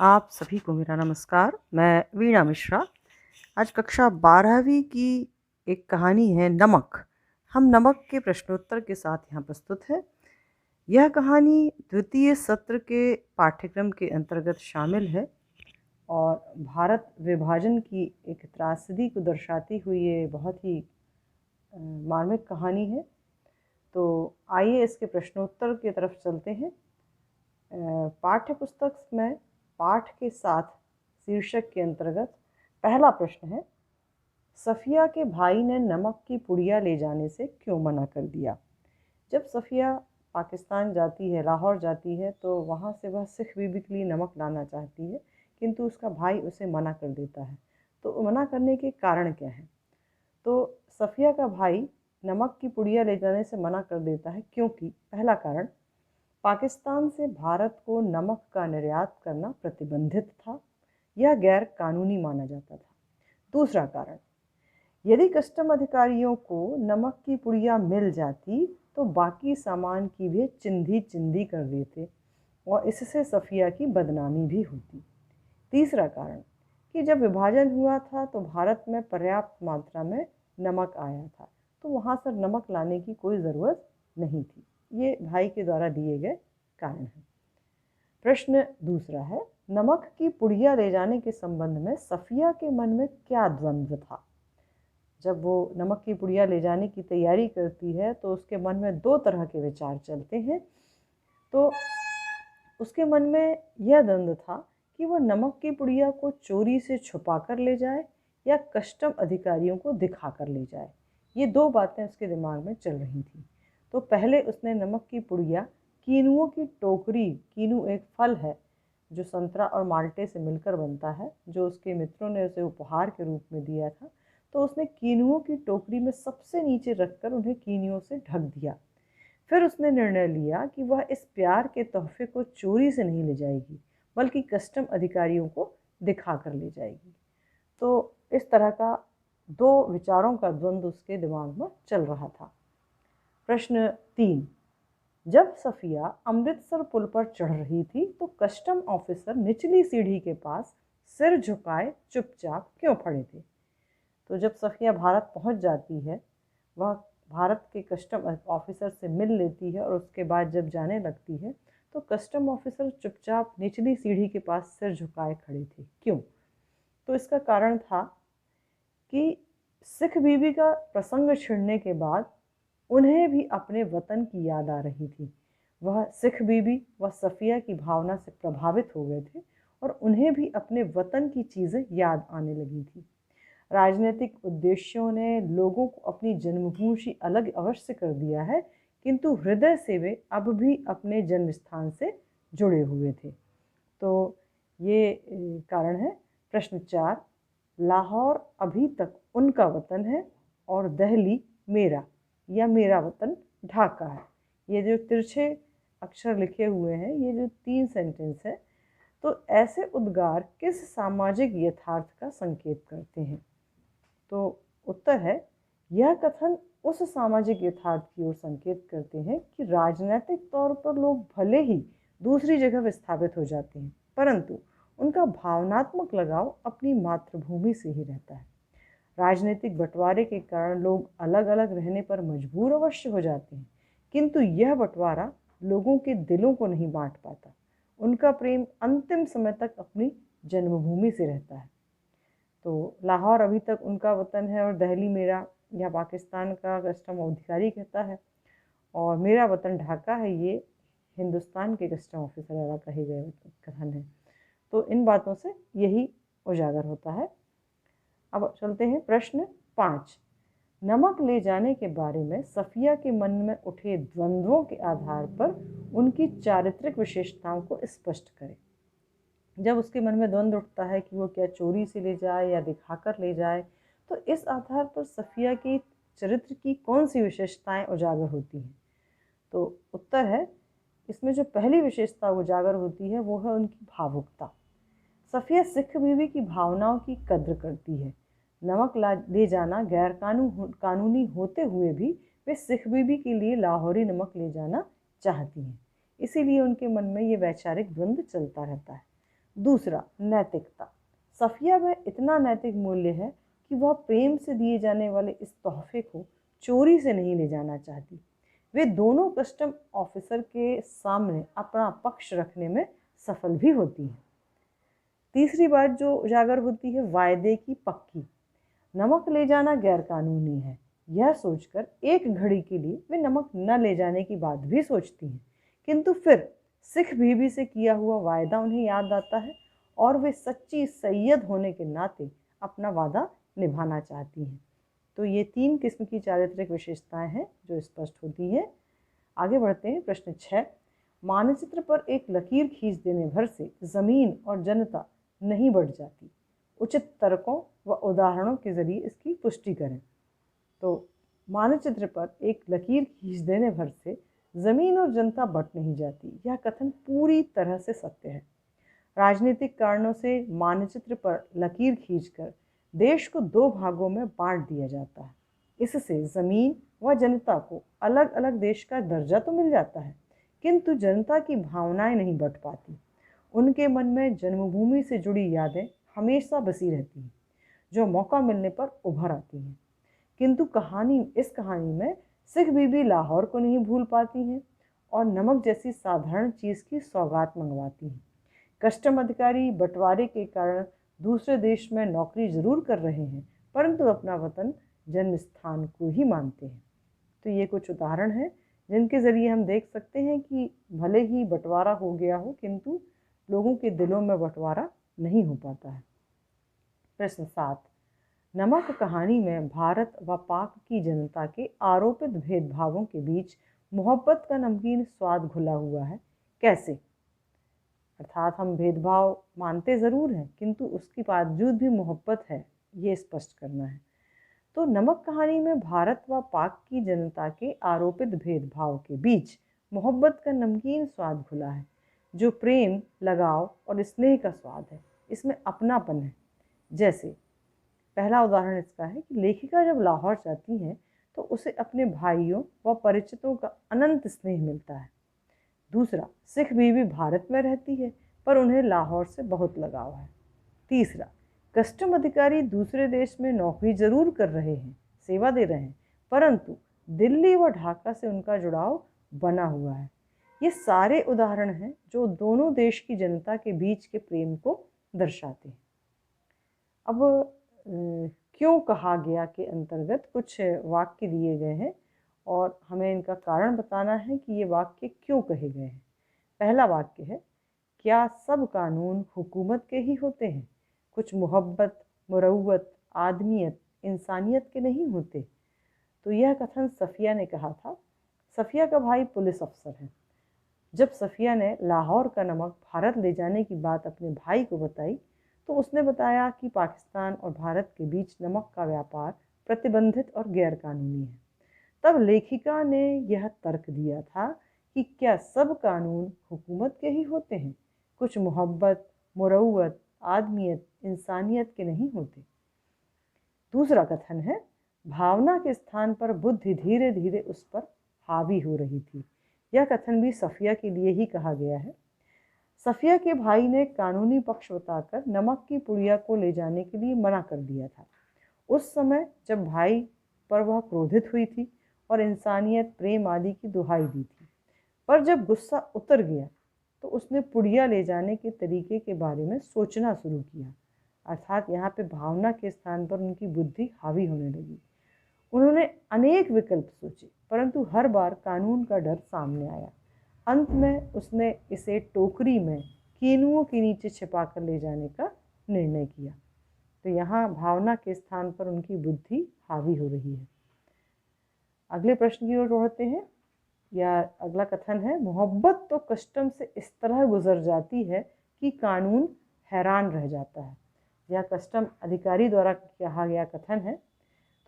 आप सभी को मेरा नमस्कार। मैं वीणा मिश्रा। आज कक्षा 12वीं की एक कहानी है नमक। हम नमक के प्रश्नोत्तर के साथ यहाँ प्रस्तुत है। यह कहानी द्वितीय सत्र के पाठ्यक्रम के अंतर्गत शामिल है और भारत विभाजन की एक त्रासदी को दर्शाती हुई ये बहुत ही मार्मिक कहानी है। तो आइए इसके प्रश्नोत्तर की तरफ चलते हैं। पाठ्य पुस्तक में पाठ के साथ शीर्षक के अंतर्गत पहला प्रश्न है, सफ़िया के भाई ने नमक की पुड़िया ले जाने से क्यों मना कर दिया। जब सफ़िया पाकिस्तान जाती है, लाहौर जाती है, तो वहाँ से वह सिख बीबी के लिए नमक लाना चाहती है, किंतु उसका भाई उसे मना कर देता है। तो मना करने के कारण क्या है? तो सफ़िया का भाई नमक की पुड़िया ले जाने से मना कर देता है क्योंकि पहला कारण, पाकिस्तान से भारत को नमक का निर्यात करना प्रतिबंधित था। यह गैर कानूनी माना जाता था। दूसरा कारण, यदि कस्टम अधिकारियों को नमक की पुड़िया मिल जाती तो बाकी सामान की भी चिंधी चिंधी कर देते और इससे सफ़िया की बदनामी भी होती। तीसरा कारण, कि जब विभाजन हुआ था तो भारत में पर्याप्त मात्रा में नमक आया था, तो वहाँ से नमक लाने की कोई ज़रूरत नहीं थी। ये भाई के द्वारा दिए गए कारण हैं। प्रश्न दूसरा है, नमक की पुड़िया ले जाने के संबंध में सफ़िया के मन में क्या द्वंद्व था। जब वो नमक की पुड़िया ले जाने की तैयारी करती है तो उसके मन में दो तरह के विचार चलते हैं। तो उसके मन में यह द्वंद्व था कि वह नमक की पुड़िया को चोरी से छुपा कर ले जाए या कस्टम अधिकारियों को दिखा कर ले जाए। ये दो बातें उसके दिमाग में चल रही थी। तो पहले उसने नमक की पुड़िया कीनुओं की टोकरी, कीनू एक फल है जो संतरा और माल्टे से मिलकर बनता है, जो उसके मित्रों ने उसे उपहार के रूप में दिया था, तो उसने कीनुओं की टोकरी में सबसे नीचे रखकर उन्हें कीनियों से ढक दिया। फिर उसने निर्णय लिया कि वह इस प्यार के तोहफे को चोरी से नहीं ले जाएगी, बल्कि कस्टम अधिकारियों को दिखा कर ले जाएगी। तो इस तरह का दो विचारों का द्वंद्व उसके दिमाग में चल रहा था। प्रश्न 3, जब सफ़िया अमृतसर पुल पर चढ़ रही थी तो कस्टम ऑफिसर निचली सीढ़ी के पास सिर झुकाए चुपचाप क्यों खड़े थे। तो जब सफ़िया भारत पहुंच जाती है, वह भारत के कस्टम ऑफिसर से मिल लेती है और उसके बाद जब जाने लगती है तो कस्टम ऑफिसर चुपचाप निचली सीढ़ी के पास सिर झुकाए खड़े थे। क्यों? तो इसका कारण था कि सिख बीबी का प्रसंग छिड़ने के बाद उन्हें भी अपने वतन की याद आ रही थी। वह सिख बीबी व सफ़िया की भावना से प्रभावित हो गए थे और उन्हें भी अपने वतन की चीज़ें याद आने लगी थी। राजनीतिक उद्देश्यों ने लोगों को अपनी जन्मभूमि से अलग अवश्य कर दिया है, किंतु हृदय से वे अब भी अपने जन्म स्थान से जुड़े हुए थे। तो ये कारण है। प्रश्न 4, लाहौर अभी तक उनका वतन है और दिल्ली मेरा या मेरा वतन ढाका है। ये जो तिरछे अक्षर लिखे हुए हैं, ये जो 3 सेंटेंस है, तो ऐसे उद्गार किस सामाजिक यथार्थ का संकेत करते हैं। तो उत्तर है, यह कथन उस सामाजिक यथार्थ की ओर संकेत करते हैं कि राजनीतिक तौर पर लोग भले ही दूसरी जगह विस्थापित हो जाते हैं, परंतु उनका भावनात्मक लगाव अपनी मातृभूमि से ही रहता है। राजनीतिक बंटवारे के कारण लोग अलग अलग रहने पर मजबूर अवश्य हो जाते हैं, किंतु यह बंटवारा लोगों के दिलों को नहीं बांट पाता। उनका प्रेम अंतिम समय तक अपनी जन्मभूमि से रहता है। तो लाहौर अभी तक उनका वतन है और दिल्ली मेरा या पाकिस्तान का कस्टम अधिकारी कहता है, और मेरा वतन ढाका है, ये हिंदुस्तान के कस्टम ऑफिसर द्वारा कहे गए कथन है। तो इन बातों से यही उजागर होता है। अब चलते हैं प्रश्न 5, नमक ले जाने के बारे में सफ़िया के मन में उठे द्वंद्वों के आधार पर उनकी चारित्रिक विशेषताओं को स्पष्ट करें। जब उसके मन में द्वंद्व उठता है कि वो क्या चोरी से ले जाए या दिखाकर ले जाए, तो इस आधार पर सफ़िया की चरित्र की कौन सी विशेषताएं उजागर होती हैं। तो उत्तर है, इसमें जो पहली विशेषता उजागर होती है वो है उनकी भावुकता। सफ़िया सिख बीवी की भावनाओं की कद्र करती है। नमक ले जाना गैर कानूनी होते हुए भी वे सिख बीवी के लिए लाहौरी नमक ले जाना चाहती हैं। इसीलिए उनके मन में ये वैचारिक द्वंद्व चलता रहता है। दूसरा, नैतिकता। सफिया में इतना नैतिक मूल्य है कि वह प्रेम से दिए जाने वाले इस तोहफे को चोरी से नहीं ले जाना चाहती। वे दोनों कस्टम ऑफिसर के सामने अपना पक्ष रखने में सफल भी होती हैं। तीसरी बात जो उजागर होती है, वायदे की पक्की। नमक ले जाना गैरकानूनी है, यह सोचकर एक घड़ी के लिए वे नमक न ले जाने की बात भी सोचती हैं, किंतु फिर सिख बीबी से किया हुआ वायदा उन्हें याद आता है और वे सच्ची सैयद होने के नाते अपना वादा निभाना चाहती हैं। तो ये 3 किस्म की चारित्रिक विशेषताएं हैं जो स्पष्ट होती हैं। आगे बढ़ते हैं। प्रश्न 6, मानचित्र पर एक लकीर खींच देने भर से जमीन और जनता नहीं बढ़ जाती। उचित तर्कों व उदाहरणों के जरिए इसकी पुष्टि करें। तो मानचित्र पर एक लकीर खींच देने भर से जमीन और जनता बट नहीं जाती, यह कथन पूरी तरह से सत्य है। राजनीतिक कारणों से मानचित्र पर लकीर खींचकर देश को 2 भागों में बांट दिया जाता है। इससे जमीन व जनता को अलग अलग देश का दर्जा तो मिल जाता है, किंतु जनता की भावनाएं नहीं बट पाती। उनके मन में जन्मभूमि से जुड़ी यादें हमेशा बसी रहती हैं, जो मौका मिलने पर उभर आती हैं। किंतु इस कहानी में सिख बीबी लाहौर को नहीं भूल पाती हैं और नमक जैसी साधारण चीज़ की सौगात मंगवाती हैं। कस्टम अधिकारी बंटवारे के कारण दूसरे देश में नौकरी जरूर कर रहे हैं, परंतु अपना वतन जन्म स्थान को ही मानते हैं। तो ये कुछ उदाहरण हैं जिनके ज़रिए हम देख सकते हैं कि भले ही बंटवारा हो गया हो, किंतु लोगों के दिलों में बंटवारा नहीं हो पाता है। प्रश्न 7, नमक कहानी में भारत व पाक की जनता के आरोपित भेदभावों के बीच मोहब्बत का नमकीन स्वाद घुला हुआ है, कैसे? अर्थात हम भेदभाव मानते ज़रूर हैं, किंतु उसके बावजूद भी मोहब्बत है, ये स्पष्ट करना है। तो नमक कहानी में भारत व पाक की जनता के आरोपित भेदभाव के बीच मोहब्बत का नमकीन स्वाद घुला है, जो प्रेम, लगाव और स्नेह का स्वाद है। इसमें अपनापन है। जैसे पहला उदाहरण इसका है कि लेखिका जब लाहौर जाती हैं तो उसे अपने भाइयों व परिचितों का अनंत स्नेह मिलता है। दूसरा, सिख बीवी भारत में रहती है पर उन्हें लाहौर से बहुत लगाव है। तीसरा, कस्टम अधिकारी दूसरे देश में नौकरी जरूर कर रहे हैं, सेवा दे रहे हैं, परंतु दिल्ली व ढाका से उनका जुड़ाव बना हुआ है। ये सारे उदाहरण हैं जो दोनों देश की जनता के बीच के प्रेम को दर्शाते हैं। अब क्यों कहा गया के अंतर्गत कुछ वाक्य दिए गए हैं और हमें इनका कारण बताना है कि ये वाक्य क्यों कहे गए हैं। पहला वाक्य है, क्या सब कानून हुकूमत के ही होते हैं? कुछ मोहब्बत, मुरव्वत, आदमियत, इंसानियत के नहीं होते? तो यह कथन सफ़िया ने कहा था। सफ़िया का भाई पुलिस अफसर है। जब सफ़िया ने लाहौर का नमक भारत ले जाने की बात अपने भाई को बताई तो उसने बताया कि पाकिस्तान और भारत के बीच नमक का व्यापार प्रतिबंधित और गैरकानूनी है। तब लेखिका ने यह तर्क दिया था कि क्या सब कानून हुकूमत के ही होते हैं? कुछ मोहब्बत, मुरव्वत, आदमियत, इंसानियत के नहीं होते? दूसरा कथन है, भावना के स्थान पर बुद्धि धीरे धीरे उस पर हावी हो रही थी। यह कथन भी सफ़िया के लिए ही कहा गया है। सफ़िया के भाई ने कानूनी पक्ष बताकर नमक की पुड़िया को ले जाने के लिए मना कर दिया था। उस समय जब भाई पर वह क्रोधित हुई थी और इंसानियत, प्रेम आदि की दुहाई दी थी, पर जब गुस्सा उतर गया तो उसने पुड़िया ले जाने के तरीके के बारे में सोचना शुरू किया। अर्थात यहाँ पे भावना के स्थान पर उनकी बुद्धि हावी होने लगी। उन्होंने अनेक विकल्प सोचे, परंतु हर बार कानून का डर सामने आया। अंत में उसने इसे टोकरी में कीनुओं के नीचे छिपा कर ले जाने का निर्णय किया। तो यहाँ भावना के स्थान पर उनकी बुद्धि हावी हो रही है। अगले प्रश्न की ओर बढ़ते हैं। या अगला कथन है, मोहब्बत तो कस्टम से इस तरह गुजर जाती है कि कानून हैरान रह जाता है। यह कस्टम अधिकारी द्वारा कहा गया कथन है।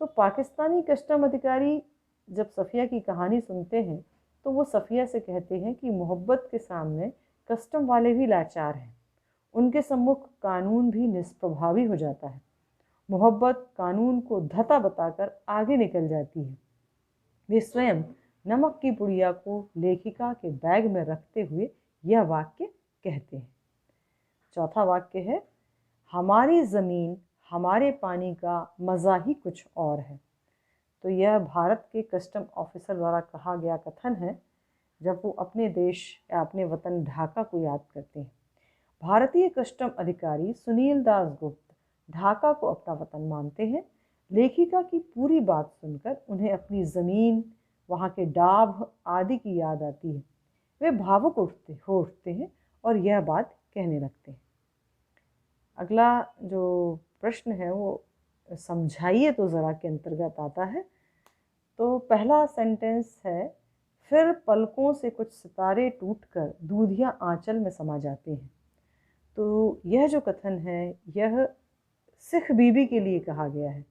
तो पाकिस्तानी कस्टम अधिकारी जब सफ़िया की कहानी सुनते हैं तो वो सफ़िया से कहते हैं कि मोहब्बत के सामने कस्टम वाले भी लाचार हैं। उनके सम्मुख कानून भी निष्प्रभावी हो जाता है। मोहब्बत कानून को धता बताकर आगे निकल जाती है। वे स्वयं नमक की पुड़िया को लेखिका के बैग में रखते हुए यह वाक्य कहते हैं। चौथा वाक्य है, हमारी ज़मीन हमारे पानी का मज़ा ही कुछ और है। तो यह भारत के कस्टम ऑफिसर द्वारा कहा गया कथन है जब वो अपने देश या अपने वतन ढाका को याद करते हैं। भारतीय कस्टम अधिकारी सुनील दास गुप्त ढाका को अपना वतन मानते हैं। लेखिका की पूरी बात सुनकर उन्हें अपनी ज़मीन, वहाँ के डाब आदि की याद आती है। वे भावुक उठते हैं और यह बात कहने लगते हैं। अगला जो प्रश्न है वो समझाइए तो ज़रा के अंतर्गत आता है। तो पहला सेंटेंस है, फिर पलकों से कुछ सितारे टूटकर दूधिया आंचल में समा जाते हैं। तो यह जो कथन है यह सिख बीबी के लिए कहा गया है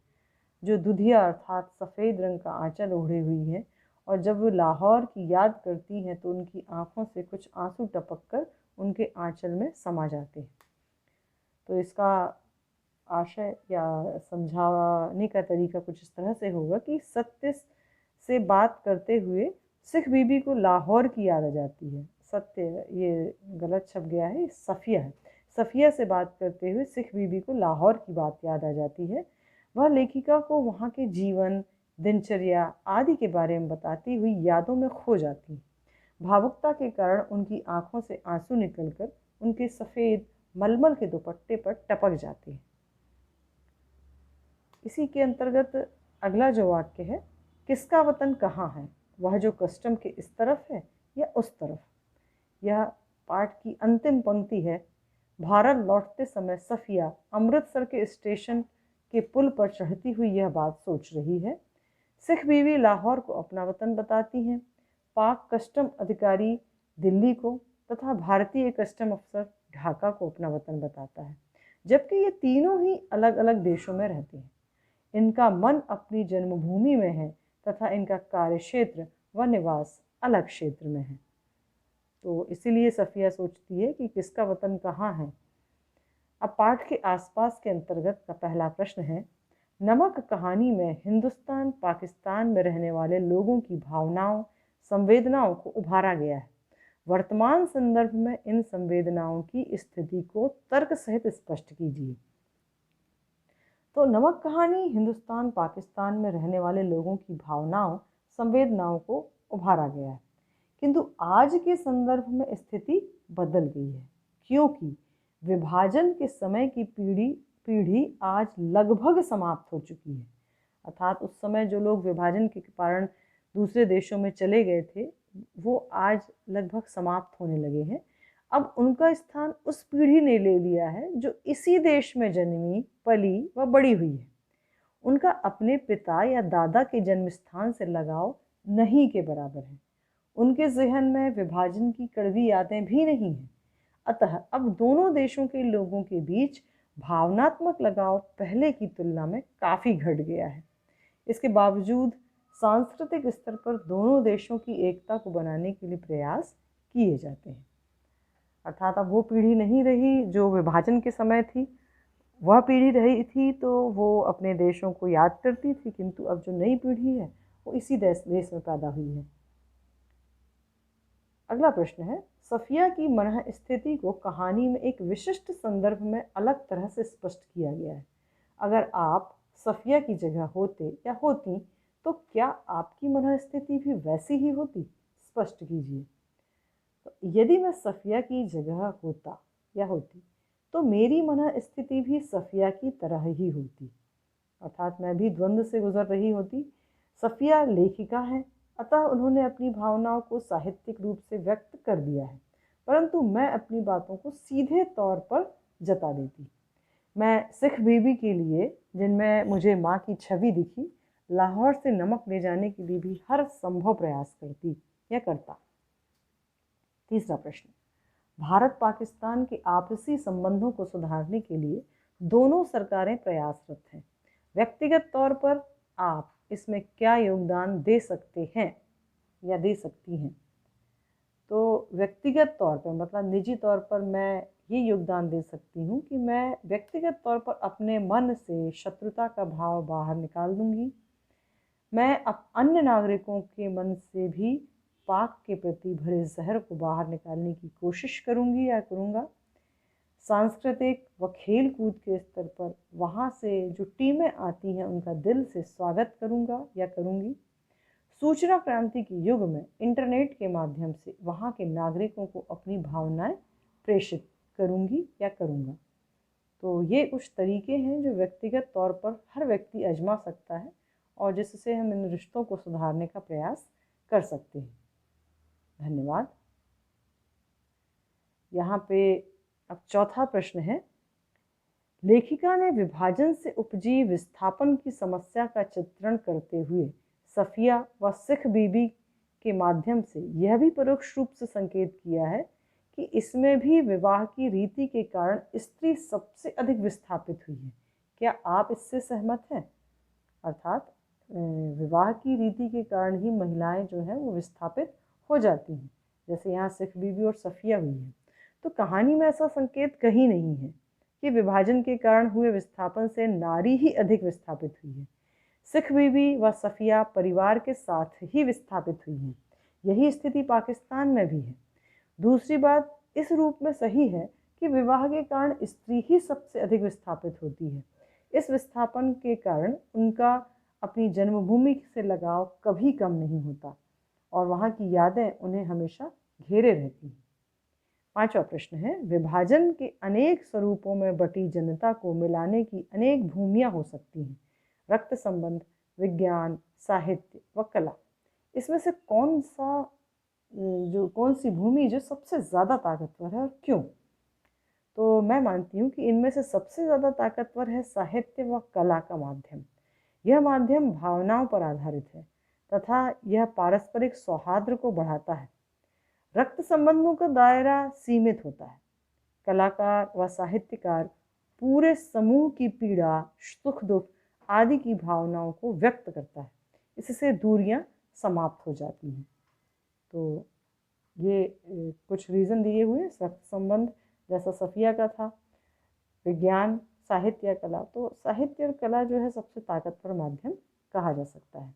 जो दुधिया अर्थात सफ़ेद रंग का आंचल ओढ़े हुई है, और जब वो लाहौर की याद करती हैं तो उनकी आंखों से कुछ आंसू टपक कर उनके आंचल में समा जाते हैं। तो इसका आशय या समझाने का तरीका कुछ इस तरह से होगा कि सत्य से बात करते हुए सिख बीबी को लाहौर की याद आ जाती है। सत्य ये गलत छप गया है, सफ़िया है। सफ़िया से बात करते हुए सिख बीबी को लाहौर की बात याद आ जाती है। वह लेखिका को वहाँ के जीवन, दिनचर्या आदि के बारे में बताती हुई यादों में खो जाती है। भावुकता के कारण उनकी आंखों से आंसू निकलकर उनके सफ़ेद मलमल के दुपट्टे पर टपक जाते हैं। इसी के अंतर्गत अगला जो वाक्य है, किसका वतन कहाँ है, वह जो कस्टम के इस तरफ है या उस तरफ। यह पाठ की अंतिम पंक्ति है। भारत लौटते समय सफ़िया अमृतसर के स्टेशन के पुल पर चढ़ती हुई यह बात सोच रही है। सिख बीवी लाहौर को अपना वतन बताती हैं, पाक कस्टम अधिकारी दिल्ली को तथा भारतीय कस्टम अफसर ढाका को अपना वतन बताता है, जबकि ये तीनों ही अलग अलग देशों में रहते हैं। इनका मन अपनी जन्मभूमि में है तथा इनका कार्यक्षेत्र व निवास अलग क्षेत्र में है। तो इसीलिए सफ़िया सोचती है कि किसका वतन कहाँ है। अब पाठ के आसपास के अंतर्गत का पहला प्रश्न है, नमक कहानी में हिंदुस्तान पाकिस्तान में रहने वाले लोगों की भावनाओं, संवेदनाओं को उभारा गया है। वर्तमान संदर्भ में इन संवेदनाओं की स्थिति को तर्क सहित स्पष्ट कीजिए। तो नमक कहानी हिंदुस्तान पाकिस्तान में रहने वाले लोगों की भावनाओं, संवेदनाओं को उभारा गया है, किंतु आज के संदर्भ में स्थिति बदल गई है, क्योंकि विभाजन के समय की पीढ़ी आज लगभग समाप्त हो चुकी है। अर्थात उस समय जो लोग विभाजन के कारण दूसरे देशों में चले गए थे वो आज लगभग समाप्त होने लगे हैं। अब उनका स्थान उस पीढ़ी ने ले लिया है जो इसी देश में जन्मी, पली व बड़ी हुई है। उनका अपने पिता या दादा के जन्म स्थान से लगाव नहीं के बराबर है। उनके ज़हन में विभाजन की कड़वी यादें भी नहीं हैं। अतः अब दोनों देशों के लोगों के बीच भावनात्मक लगाव पहले की तुलना में काफ़ी घट गया है। इसके बावजूद सांस्कृतिक स्तर पर दोनों देशों की एकता को बनाने के लिए प्रयास किए जाते हैं। अर्थात अब वो पीढ़ी नहीं रही जो विभाजन के समय थी, वह पीढ़ी रही थी तो वो अपने देशों को याद करती थी, किंतु अब जो नई पीढ़ी है वो इसी देश में पैदा हुई है। अगला प्रश्न है, सफ़िया की मनः स्थिति को कहानी में एक विशिष्ट संदर्भ में अलग तरह से स्पष्ट किया गया है। अगर आप सफ़िया की जगह होते या होती तो क्या आपकी मनः स्थिति भी वैसी ही होती? स्पष्ट कीजिए। तो यदि मैं सफ़िया की जगह होता या होती तो मेरी मनः स्थिति भी सफ़िया की तरह ही होती। अर्थात मैं भी द्वंद्व से गुजर रही होती। सफ़िया लेखिका है, अतः उन्होंने अपनी भावनाओं को साहित्यिक रूप से व्यक्त कर दिया है, परंतु मैं अपनी बातों को सीधे तौर पर जता देती। मैं सिख बीबी के लिए, जिनमें मुझे माँ की छवि दिखी, लाहौर से नमक ले जाने के लिए भी हर संभव प्रयास करती या करता। तीसरा प्रश्न, भारत पाकिस्तान के आपसी संबंधों को सुधारने के लिए दोनों सरकारें प्रयासरत हैं। व्यक्तिगत तौर पर आप इसमें क्या योगदान दे सकते हैं या दे सकती हैं? तो व्यक्तिगत तौर पर मतलब निजी तौर पर मैं ये योगदान दे सकती हूँ कि मैं व्यक्तिगत तौर पर अपने मन से शत्रुता का भाव बाहर निकाल दूँगी। मैं अब अन्य नागरिकों के मन से भी पाक के प्रति भरे जहर को बाहर निकालने की कोशिश करूँगी या करूँगा। सांस्कृतिक व खेल कूद के स्तर पर वहाँ से जो टीमें आती हैं उनका दिल से स्वागत करूँगा या करूँगी। सूचना क्रांति के युग में इंटरनेट के माध्यम से वहाँ के नागरिकों को अपनी भावनाएं प्रेषित करूँगी या करूँगा। तो ये कुछ तरीके हैं जो व्यक्तिगत तौर पर हर व्यक्ति आजमा सकता है और जिससे हम इन रिश्तों को सुधारने का प्रयास कर सकते हैं। धन्यवाद। यहाँ पे अब चौथा प्रश्न है, लेखिका ने विभाजन से उपजी विस्थापन की समस्या का चित्रण करते हुए सफिया व सिख बीबी के माध्यम से यह भी परोक्ष रूप से संकेत किया है कि इसमें भी विवाह की रीति के कारण स्त्री सबसे अधिक विस्थापित हुई है। क्या आप इससे सहमत हैं? अर्थात विवाह की रीति के कारण ही महिलाएं जो हैं वो विस्थापित हो जाती हैं, जैसे यहाँ सिख बीबी और सफिया हुई है। तो कहानी में ऐसा संकेत कहीं नहीं है कि विभाजन के कारण हुए विस्थापन से नारी ही अधिक विस्थापित हुई है। सिख बीबी व सफिया परिवार के साथ ही विस्थापित हुई हैं। यही स्थिति पाकिस्तान में भी है। दूसरी बात इस रूप में सही है कि विवाह के कारण स्त्री ही सबसे अधिक विस्थापित होती है। इस विस्थापन के कारण उनका अपनी जन्मभूमि से लगाव कभी कम नहीं होता और वहाँ की यादें उन्हें हमेशा घेरे रहती हैं। पांचवा प्रश्न है, विभाजन के अनेक स्वरूपों में बटी जनता को मिलाने की अनेक भूमियाँ हो सकती हैं, रक्त संबंध, विज्ञान, साहित्य व कला। इसमें से कौन सी भूमि जो सबसे ज़्यादा ताकतवर है और क्यों? तो मैं मानती हूँ कि इनमें से सबसे ज़्यादा ताकतवर है साहित्य व कला का माध्यम। यह माध्यम भावनाओं पर आधारित है तथा यह पारस्परिक सौहार्द को बढ़ाता है। रक्त संबंधों का दायरा सीमित होता है। कलाकार व साहित्यकार पूरे समूह की पीड़ा, सुख दुख आदि की भावनाओं को व्यक्त करता है। इससे दूरियां समाप्त हो जाती हैं। तो ये कुछ रीज़न दिए हुए, रक्त संबंध जैसा सफिया का था, विज्ञान, साहित्य या कला। तो साहित्य और कला जो है सबसे ताकतवर माध्यम कहा जा सकता है।